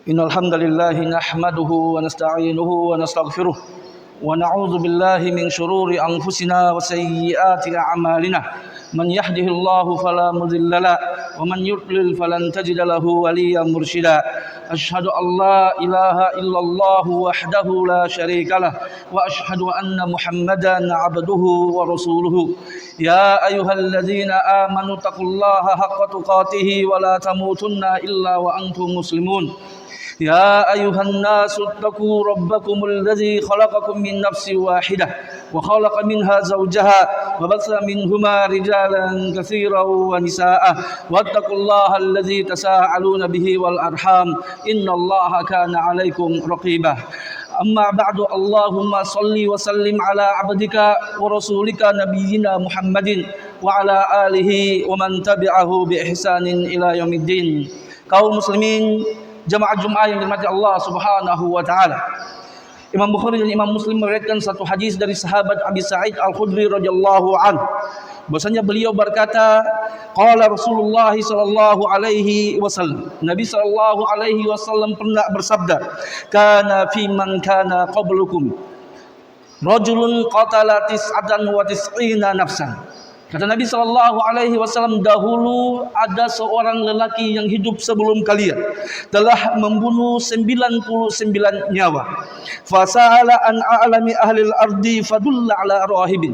Innal hamdalillah nahmaduhu wa nasta'inuhu wa nastaghfiruh wa na'udzu billahi min shururi anfusina wa sayyiati a'malina. Man yahdihillahu fala mudilla lahu wa man yudlil falan tajida lahu waliyyan mursyida. Asyhadu an la ilaha illallah wahdahu la syarika lah wa asyhadu anna Muhammadan 'abduhu wa rasuluhu. Ya ayyuhalladzina amanu taqullaha haqqa tuqatih wa la tamutunna illa wa antum muslimun. يا أيها الناس اتقوا ربكم الذي خلقكم من نفس واحدة وخلق منها زوجها وبث منهما رجالا كثيرا ونساء واتقوا الله الذي تساءلون به والأرحام إن الله كان عليكم رقيبا. أما بعد اللهم صل وسلم على عبدك ورسولك نبينا محمد وعلى آله ومن تبعه بإحسان إلى يوم الدين. Kaum muslimin, jamaah Jumat yang dirahmati Allah Subhanahu wa taala. Imam Bukhari dan Imam Muslim meriwayatkan satu hadis dari sahabat Abi Sa'id Al-Khudri radhiyallahu anhu. Bahwasanya beliau berkata, qala Rasulullah sallallahu alaihi wasallam. Nabi sallallahu alaihi wasallam pernah bersabda, kana fi man kana qablukum rajulun qatala tis'atan wa tis'ina nafsan. Kata Nabi sallallahu alaihi wasallam, dahulu ada seorang lelaki yang hidup sebelum kalian telah membunuh 99 nyawa. Fasala an a'lami ahli al-ardi fadulla ala rahibin.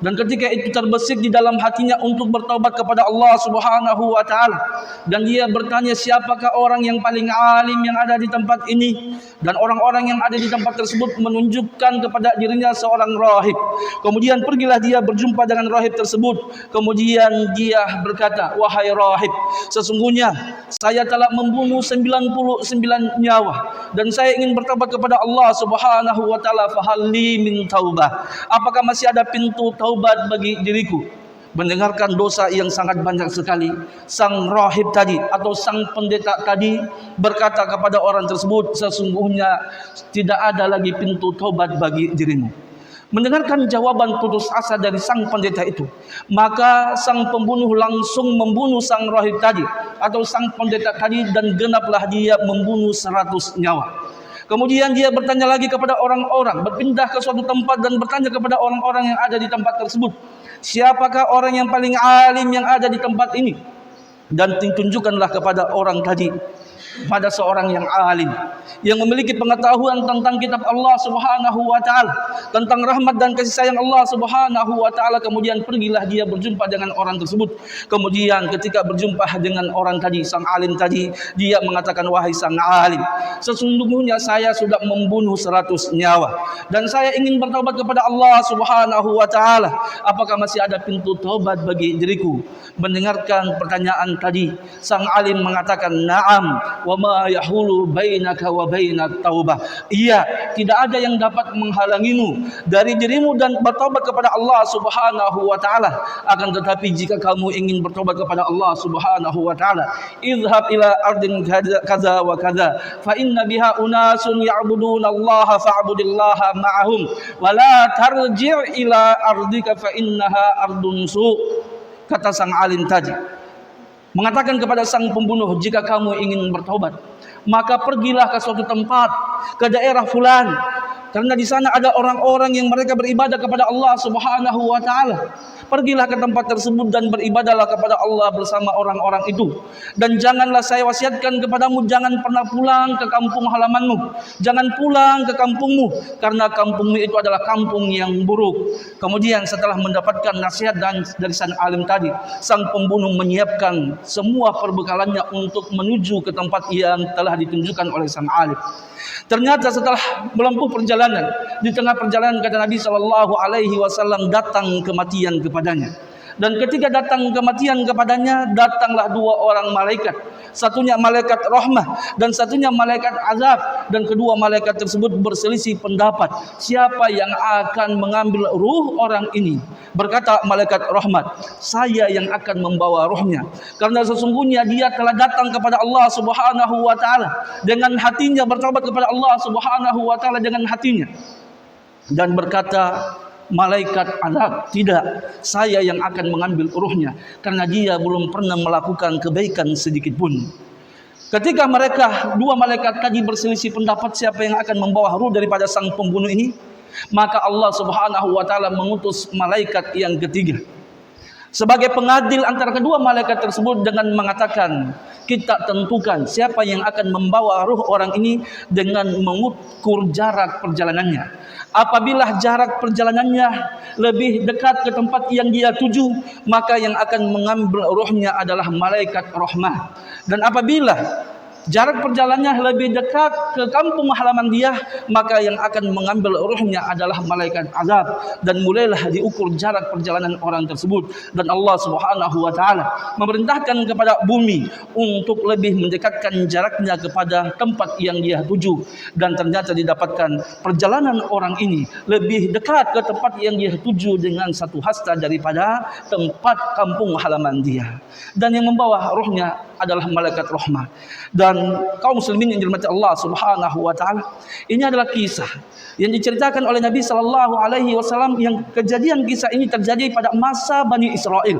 Dan ketika itu terbesit di dalam hatinya untuk bertaubat kepada Allah Subhanahu wa taala, dan dia bertanya, siapakah orang yang paling alim yang ada di tempat ini? Dan orang-orang yang ada di tempat tersebut menunjukkan kepada dirinya seorang rahib. Kemudian pergilah dia berjumpa dengan rahib tersebut. Kemudian dia berkata, wahai rahib, sesungguhnya saya telah membunuh 99 nyawa dan saya ingin bertaubat kepada Allah Subhanahu wa taala, fahalli min taubah. Apakah masih ada pintu taubat bagi diriku? Mendengarkan dosa yang sangat banyak sekali, sang rahib tadi atau sang pendeta tadi berkata kepada orang tersebut, sesungguhnya tidak ada lagi pintu taubat bagi dirimu. Mendengarkan jawaban putus asa dari sang pendeta itu, maka sang pembunuh langsung membunuh sang rahib tadi atau sang pendeta tadi, dan genaplah dia membunuh 100 nyawa. Kemudian dia bertanya lagi kepada orang-orang, berpindah ke suatu tempat dan bertanya kepada orang-orang yang ada di tempat tersebut, siapakah orang yang paling alim yang ada di tempat ini? Dan tunjukkanlah kepada orang tadi pada seorang yang alim yang memiliki pengetahuan tentang kitab Allah Subhanahu wa taala, tentang rahmat dan kasih sayang Allah Subhanahu wa taala. Kemudian pergilah dia berjumpa dengan orang tersebut. Kemudian ketika berjumpa dengan orang tadi, sang alim tadi, dia mengatakan, wahai sang alim, sesungguhnya saya sudah membunuh 100 nyawa dan saya ingin bertaubat kepada Allah Subhanahu wa taala. Apakah masih ada pintu taubat bagi diriku? Mendengarkan pertanyaan tadi, sang alim mengatakan, na'am wa ma yahulu bainaka wa bainat taubah. Iya, tidak ada yang dapat menghalangimu dari dirimu dan bertobat kepada Allah Subhanahu wa taala. Akan tetapi jika kamu ingin bertobat kepada Allah Subhanahu wa taala, izhab ila ardin kaza wa kaza fa inna biha unasun ya'buduna Allah fa'budillaha ma'ahum wa la tarji' ila ardika fa innaha ardun su'. Kata sang alim tadi, mengatakan kepada sang pembunuh, jika kamu ingin bertobat, maka pergilah ke suatu tempat, ke daerah fulan, karena di sana ada orang-orang yang mereka beribadah kepada Allah Subhanahu wa taala. Pergilah ke tempat tersebut dan beribadahlah kepada Allah bersama orang-orang itu. Dan janganlah saya wasiatkan kepadamu, jangan pernah pulang ke kampung halamanmu, jangan pulang ke kampungmu, karena kampungmu itu adalah kampung yang buruk. Kemudian setelah mendapatkan nasihat dari sang alim tadi, sang pembunuh menyiapkan semua perbekalannya untuk menuju ke tempat yang telah ditunjukkan oleh sang alim. Ternyata setelah menempuh perjalanan, di tengah perjalanan kata Nabi sallallahu alaihi wasallam, datang kematian kepadanya. Dan ketika datang kematian kepadanya, datanglah dua orang malaikat. Satunya malaikat rahmah dan satunya malaikat azab. Dan kedua malaikat tersebut berselisih pendapat, siapa yang akan mengambil ruh orang ini. Berkata malaikat rahmat, saya yang akan membawa ruhnya, karena sesungguhnya dia telah datang kepada Allah Subhanahu wa taala dengan hatinya, bertobat kepada Allah Subhanahu wa taala dengan hatinya. Dan berkata malaikat azab, tidak, saya yang akan mengambil ruhnya, karena dia belum pernah melakukan kebaikan sedikit pun. Ketika mereka dua malaikat tadi berselisih pendapat siapa yang akan membawa ruh daripada sang pembunuh ini, maka Allah Subhanahu wa taala mengutus malaikat yang ketiga sebagai pengadil antara kedua malaikat tersebut dengan mengatakan, kita tentukan siapa yang akan membawa ruh orang ini dengan mengukur jarak perjalanannya. Apabila jarak perjalanannya lebih dekat ke tempat yang dia tuju, maka yang akan mengambil ruhnya adalah malaikat rahmah. Dan apabila jarak perjalanannya lebih dekat ke kampung halaman dia, maka yang akan mengambil ruhnya adalah malaikat azab. Dan mulailah diukur jarak perjalanan orang tersebut. Dan Allah Subhanahu wa taala memerintahkan kepada bumi untuk lebih mendekatkan jaraknya kepada tempat yang dia tuju. Dan ternyata didapatkan perjalanan orang ini lebih dekat ke tempat yang dia tuju dengan satu hasta daripada tempat kampung halaman dia. Dan yang membawa ruhnya adalah malaikat rahmah. Dan kaum muslimin yang dirahmati Allah Subhanahu wa taala, ini adalah kisah yang diceritakan oleh Nabi sallallahu alaihi wasallam, yang kejadian kisah ini terjadi pada masa Bani Israel.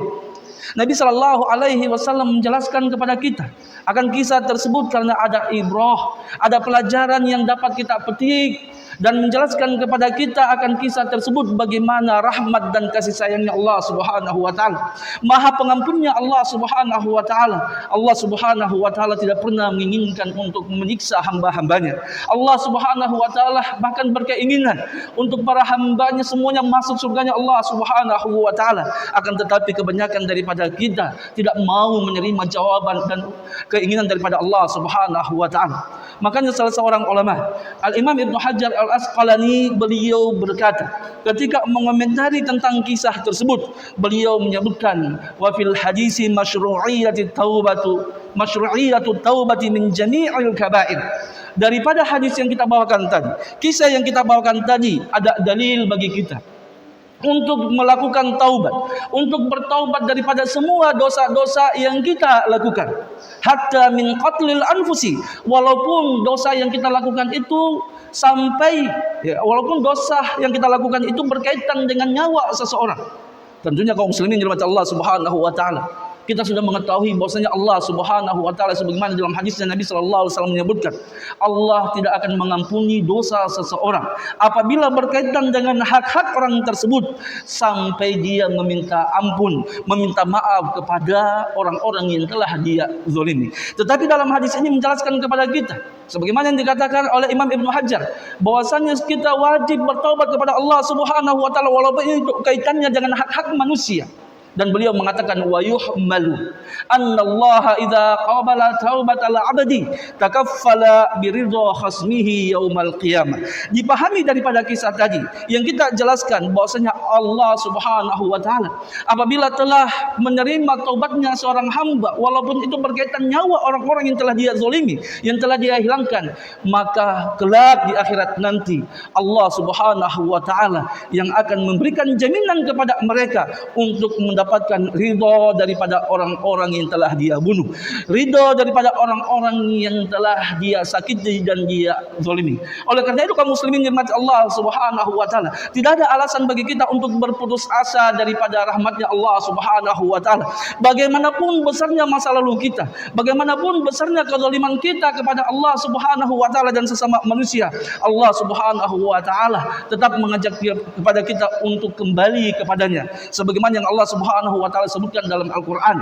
Nabi sallallahu alaihi wasallam menjelaskan kepada kita akan kisah tersebut karena ada ibrah, ada pelajaran yang dapat kita petik, dan menjelaskan kepada kita akan kisah tersebut bagaimana rahmat dan kasih sayangnya Allah Subhanahu wa taala, Maha Pengampunnya Allah Subhanahu wa taala. Allah Subhanahu wa taala tidak pernah menginginkan untuk menyiksa hamba-hambanya. Allah Subhanahu wa taala bahkan berkeinginan untuk para hambanya semuanya masuk surganya Allah Subhanahu wa taala. Akan tetapi kebanyakan daripada kita tidak mau menerima jawaban dan keinginan daripada Allah Subhanahu wa taala. Makanya salah seorang ulama, Al-Imam Ibnu Hajar Al-Asqalani, beliau berkata ketika mengomentari tentang kisah tersebut, beliau menyebutkan wa fil hadisi masyru'iyatu taubati min jami'il kaba'ir. Daripada hadis yang kita bawakan tadi, kisah yang kita bawakan tadi, ada dalil bagi kita untuk melakukan taubat, untuk bertaubat daripada semua dosa-dosa yang kita lakukan. Hatta min qatlil anfusi, walaupun dosa yang kita lakukan itu sampai walaupun dosa yang kita lakukan itu berkaitan dengan nyawa seseorang. Tentunya kaum muslimin dirahmati Allah Subhanahu wa taala, kita sudah mengetahui bahwasanya Allah Subhanahu wa taala sebagaimana dalam hadisnya Nabi sallallahu alaihi wasallam menyebutkan, Allah tidak akan mengampuni dosa seseorang apabila berkaitan dengan hak-hak orang tersebut sampai dia meminta ampun, meminta maaf kepada orang-orang yang telah dia zalimi. Tetapi dalam hadis ini menjelaskan kepada kita sebagaimana yang dikatakan oleh Imam Ibnu Hajar, bahwasanya kita wajib bertaubat kepada Allah Subhanahu wa taala walaupun itu kaitannya dengan hak-hak manusia. Dan beliau mengatakan wa yuhmalu annallaha idza qabala taubatal abdi takaffala biridha khasmihi yaumal qiyamah. Dipahami daripada kisah tadi yang kita jelaskan bahwasanya Allah Subhanahu wa taala apabila telah menerima taubatnya seorang hamba walaupun itu berkaitan nyawa orang-orang yang telah dia zalimi, yang telah dia hilangkan, maka kelak di akhirat nanti Allah Subhanahu wa taala yang akan memberikan jaminan kepada mereka untuk mendapatkan ridha daripada orang-orang yang telah dia bunuh, ridha daripada orang-orang yang telah dia sakiti dan dia zalimi. Oleh karena itu kaum muslimin dirahmati Allah Subhanahu wa taala, tidak ada alasan bagi kita untuk berputus asa daripada rahmatnya Allah Subhanahu wa taala. Bagaimanapun besarnya masa lalu kita, bagaimanapun besarnya kezaliman kita kepada Allah Subhanahu wa taala dan sesama manusia, Allah Subhanahu wa taala tetap mengajak kepada kita untuk kembali kepadanya sebagaimana yang Allah Subhanahu wa taala sebutkan dalam Al-Qur'an.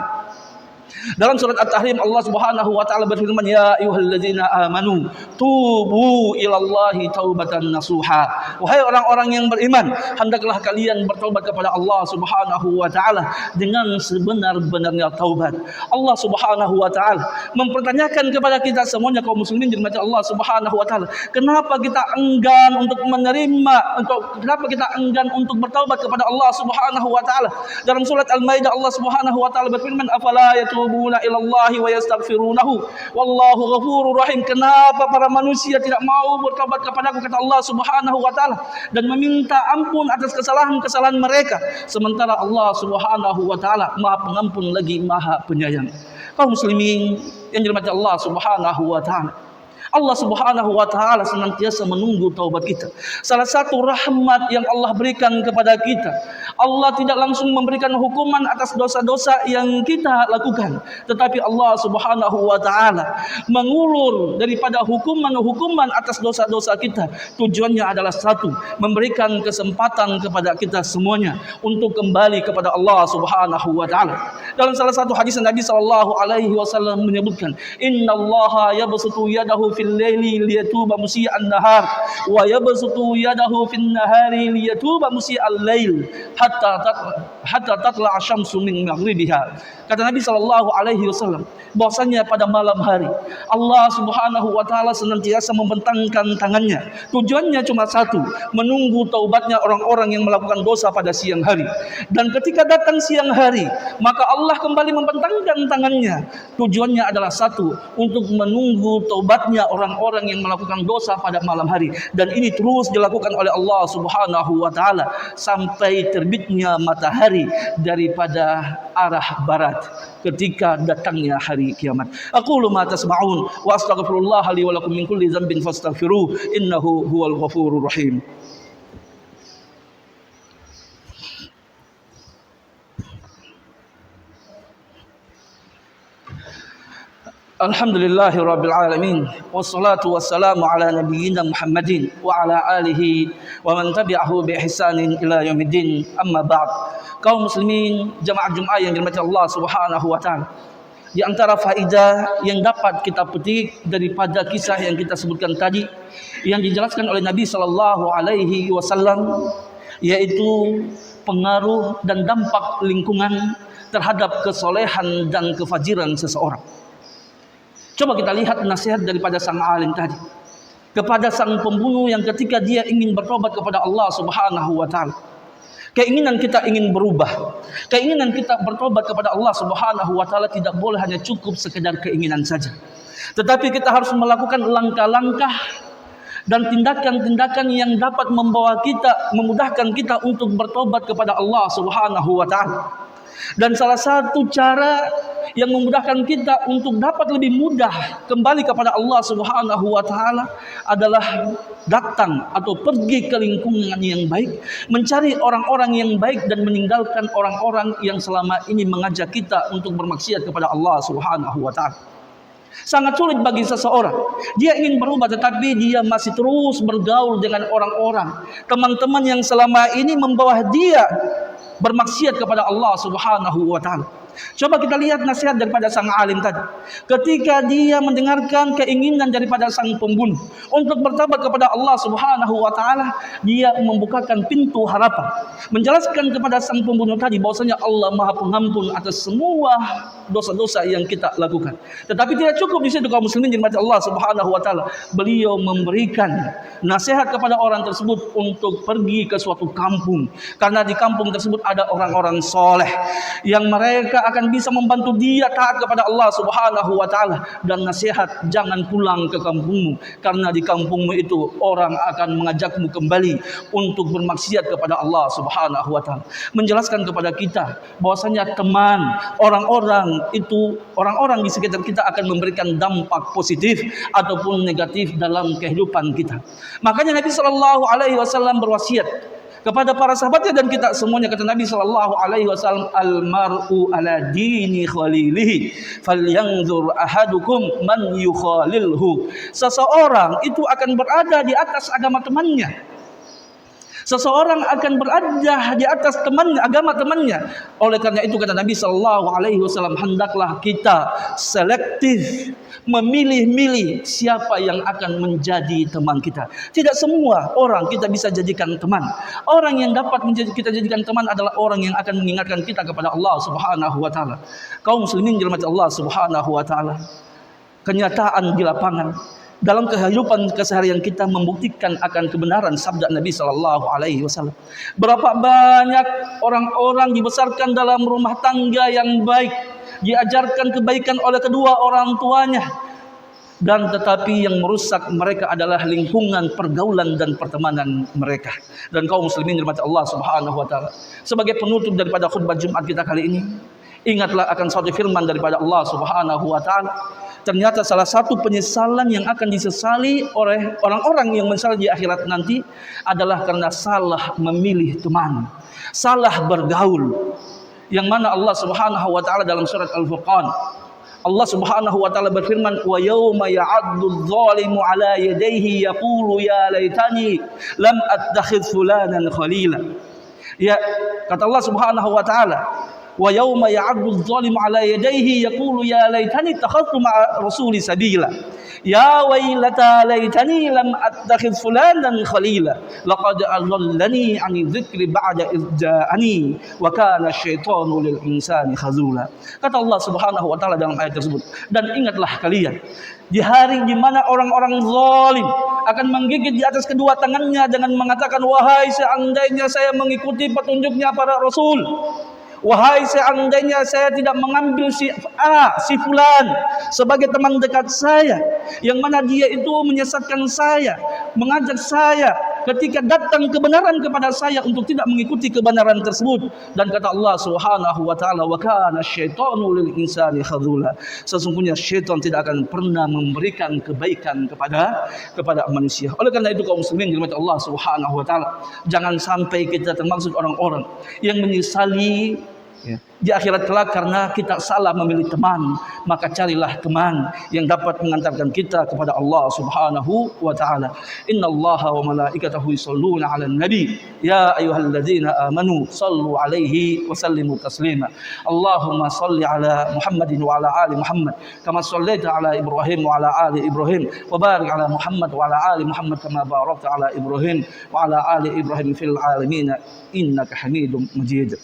Dalam surat At-Tahrim Allah Subhanahu wa taala berfirman, ya ayyuhallazina amanu tubu ilallahi taubatan nasuha. Wahai orang-orang yang beriman, hendaklah kalian bertaubat kepada Allah Subhanahu wa taala dengan sebenar-benarnya taubat. Allah Subhanahu wa taala mempertanyakan kepada kita semuanya kaum muslimin dirahmati Allah Subhanahu wa taala, kenapa kita enggan untuk kenapa kita enggan untuk bertaubat kepada Allah Subhanahu wa taala? Dalam surat Al-Maidah Allah Subhanahu wa taala berfirman, afala yatubuna ilallahi wa yastaghfirunahu wallahu ghafurur rahim. Kenapa para manusia tidak mau bertobat kepadaku, kata Allah Subhanahu wa taala, dan meminta ampun atas kesalahan-kesalahan mereka, sementara Allah Subhanahu wa taala Maha Pengampun lagi Maha Penyayang. Kaum muslimin yang dirahmati Allah Subhanahu wa taala, Allah Subhanahu wa taala senantiasa menunggu taubat kita. Salah satu rahmat yang Allah berikan kepada kita, Allah tidak langsung memberikan hukuman atas dosa-dosa yang kita lakukan, tetapi Allah Subhanahu wa taala mengulur daripada hukuman-hukuman atas dosa-dosa kita. Tujuannya adalah satu, memberikan kesempatan kepada kita semuanya untuk kembali kepada Allah Subhanahu wa taala. Dalam salah satu hadis Nabi sallallahu alaihi wasallam menyebutkan, "Innallaha yabsutu yadahu fil laili liyatuba musii'an nahar wa yabsutu yadahu fin nahari liyatuba musii'al lail hatta tatla asyamsu min maghribiha." Kata Nabi sallallahu alaihi wasallam, bahwasanya pada malam hari Allah Subhanahu wa taala senantiasa membentangkan tangannya. Tujuannya cuma satu, menunggu taubatnya orang-orang yang melakukan dosa pada siang hari. Dan ketika datang siang hari, maka Allah kembali membentangkan tangannya. Tujuannya adalah satu, untuk menunggu taubatnya orang-orang yang melakukan dosa pada malam hari. Dan ini terus dilakukan oleh Allah Subhanahu wa taala sampai terbitnya matahari daripada arah barat ketika datangnya hari kiamat. Aqulu ma tasma'un wa astaghfirullah li wa lakum min kulli dhanbin fastaghfiruh innahu huwal ghafurur rahim. Alhamdulillahi rabbil alamin, wassalatu wassalamu ala nabiyyina Muhammadin wa ala alihi wa man tabi'ahu bi ihsanin ila yaumiddin. Amma ba'd. Kaum muslimin jamaah Jumat yang dirahmati Allah Subhanahu wa taala, di antara faedah yang dapat kita petik daripada kisah yang kita sebutkan tadi, yang dijelaskan oleh Nabi sallallahu alaihi wasallam, yaitu pengaruh dan dampak lingkungan terhadap kesolehan dan kefajiran seseorang. Coba kita lihat nasihat daripada sang alim tadi kepada sang pembunuh yang ketika dia ingin bertobat kepada Allah Subhanahu wa taala. Keinginan kita ingin berubah, keinginan kita bertobat kepada Allah Subhanahu wa taala tidak boleh hanya cukup sekedar keinginan saja. Tetapi kita harus melakukan langkah-langkah dan tindakan-tindakan yang dapat membawa kita, memudahkan kita untuk bertobat kepada Allah Subhanahu wa taala. Dan salah satu cara yang memudahkan kita untuk dapat lebih mudah kembali kepada Allah Subhanahu wa taala adalah datang atau pergi ke lingkungan yang baik, mencari orang-orang yang baik dan meninggalkan orang-orang yang selama ini mengajak kita untuk bermaksiat kepada Allah Subhanahu wa taala. Sangat sulit bagi seseorang, dia ingin berubah tetapi dia masih terus bergaul dengan orang-orang, teman-teman yang selama ini membawa dia bermaksiat kepada Allah Subhanahu wa taala. Coba kita lihat nasihat daripada sang alim tadi. Ketika dia mendengarkan keinginan daripada sang pembunuh untuk bertobat kepada Allah Subhanahu wa taala, dia membukakan pintu harapan, menjelaskan kepada sang pembunuh tadi bahwasanya Allah Maha Pengampun atas semua dosa-dosa yang kita lakukan. Tetapi tidak cukup di situ kaum muslimin dirahmati Allah Subhanahu wa taala. Beliau memberikan nasihat kepada orang tersebut untuk pergi ke suatu kampung, karena di kampung tersebut ada orang-orang soleh yang mereka akan bisa membantu dia taat kepada Allah Subhanahu wa taala. Dan nasihat, jangan pulang ke kampungmu, karena di kampungmu itu orang akan mengajakmu kembali untuk bermaksiat kepada Allah Subhanahu wa taala. Menjelaskan kepada kita bahwasanya teman, orang-orang itu, orang-orang di sekitar kita akan memberikan dampak positif ataupun negatif dalam kehidupan kita. Makanya Nabi sallallahu alaihi wasallam berwasiat kepada para sahabatnya dan kita semuanya. Kata Nabi sallallahu alaihi wasallam, "Al-mar'u ala dini khalilihi, falyanzur ahadukum man yukhalilhu." Seseorang itu akan berada di atas agama temannya. Seseorang akan berada di atas temannya, agama temannya. Oleh karena itu kata Nabi sallallahu alaihi wasallam, hendaklah kita selektif, memilih-milih siapa yang akan menjadi teman kita. Tidak semua orang kita bisa jadikan teman. Orang yang dapat kita jadikan teman adalah orang yang akan mengingatkan kita kepada Allah Subhanahu wa taala. Kaum muslimin dirahmati Allah Subhanahu wa taala, kenyataan di lapangan dalam kehidupan keseharian kita membuktikan akan kebenaran sabda Nabi sallallahu alaihi wasallam. Berapa banyak orang-orang dibesarkan dalam rumah tangga yang baik, diajarkan kebaikan oleh kedua orang tuanya, dan tetapi yang merusak mereka adalah lingkungan pergaulan dan pertemanan mereka. Dan kaum muslimin dirahmati Allah Subhanahu wa taala, sebagai penutup daripada khutbah Jumat kita kali ini, Ingatlah akan suatu firman daripada Allah Subhanahu wa taala. Ternyata salah satu penyesalan yang akan disesali oleh orang-orang yang menyesal di akhirat nanti adalah karena salah memilih teman, salah bergaul. Yang mana Allah Subhanahu wa taala dalam surat Al-Furqan, Allah Subhanahu wa taala berfirman, "Wa yauma ya'addu adh-dhalimu 'ala yadayhi yaqulu ya laitani lam attakhidh fulanan khalila." Ya, kata Allah Subhanahu wa taala, "Wa yauma ya'addu adh-dhalimu 'ala yadayhi yaqulu ya laitani ittakhadhtu ma'a rasuli sabila." Ya wailata laitani lam attakhidh fulanan khalila laqad adallani 'ani dzikri ba'da idh ja'ani wa kana asyaitanu lil insani khazula. Kata Allah Subhanahu wa taala dalam ayat tersebut, dan ingatlah kalian di hari di mana orang-orang zalim akan menggigit di atas kedua tangannya dengan mengatakan, wahai seandainya saya mengikuti petunjuknya para rasul, wahai seandainya saya tidak mengambil si fulan sebagai teman dekat saya, yang mana dia itu menyesatkan saya, mengajak saya ketika datang kebenaran kepada saya untuk tidak mengikuti kebenaran tersebut. Dan kata Allah Subhanahu wa taala, wa kana syaitanu lil insani khadzula. Sesungguhnya syaitan tidak akan pernah memberikan kebaikan kepada manusia. Oleh karena itu kaum muslimin dirahmati Allah Subhanahu wa taala, jangan sampai kita termasuk orang-orang yang menyesali di akhirat kelak karena kita salah memilih teman. Maka carilah teman yang dapat mengantarkan kita kepada Allah Subhanahu wa taala. Innallaha wa malaikatahu yusholluna 'alan nabi ya ayyuhalladzina amanu shallu 'alaihi wa sallimu taslima. Allahumma shalli 'ala Muhammadin wa 'ala ali Muhammad kama shallaita 'ala Ibrahim wa 'ala ali Ibrahim wa barik 'ala Muhammad wa 'ala ali Muhammad kama barakta 'ala Ibrahim wa 'ala ali Ibrahim fil 'alamin innaka Hamidum Majid.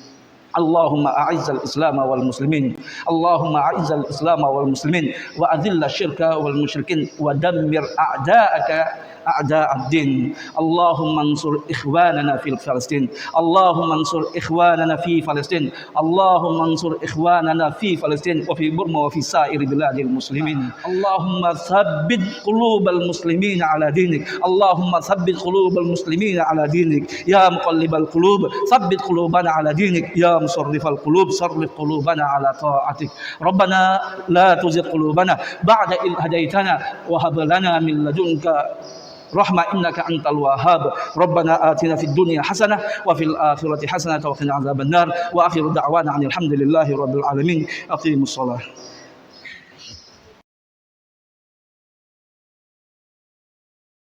Allahumma a'izz al-islam wal muslimin, Allahumma a'izz al-islam wal muslimin wa adhill asy-syirka wal musyrikin wa dammir a'da'aka a'da' ad-din. Allahumma ansur ikhwanana fil Palestin, Allahumma ansur ikhwanana fi Palestin, Allahumma ansur ikhwanana fi Palestin wa fi Burma wa fi sa'ir biladil muslimin. Allahumma thabbit qulubal muslimin ala dinik, Allahumma thabbit qulubal muslimin ala dinik ya muqallibal qulub thabbit qulubana ala dinik ya مصرف القلوب صرف قلوبنا على طاعتك. ربنا لا تزغ قلوبنا بعد إذ هديتنا وهب لنا من لدنك رحمة إنك أنت الوهاب. ربنا آتنا في الدنيا حسنة وفي الآخرة حسنة وقنا عذاب النار. وآخر دعوانا عن الحمد لله رب العالمين. أقيموا الصلاة.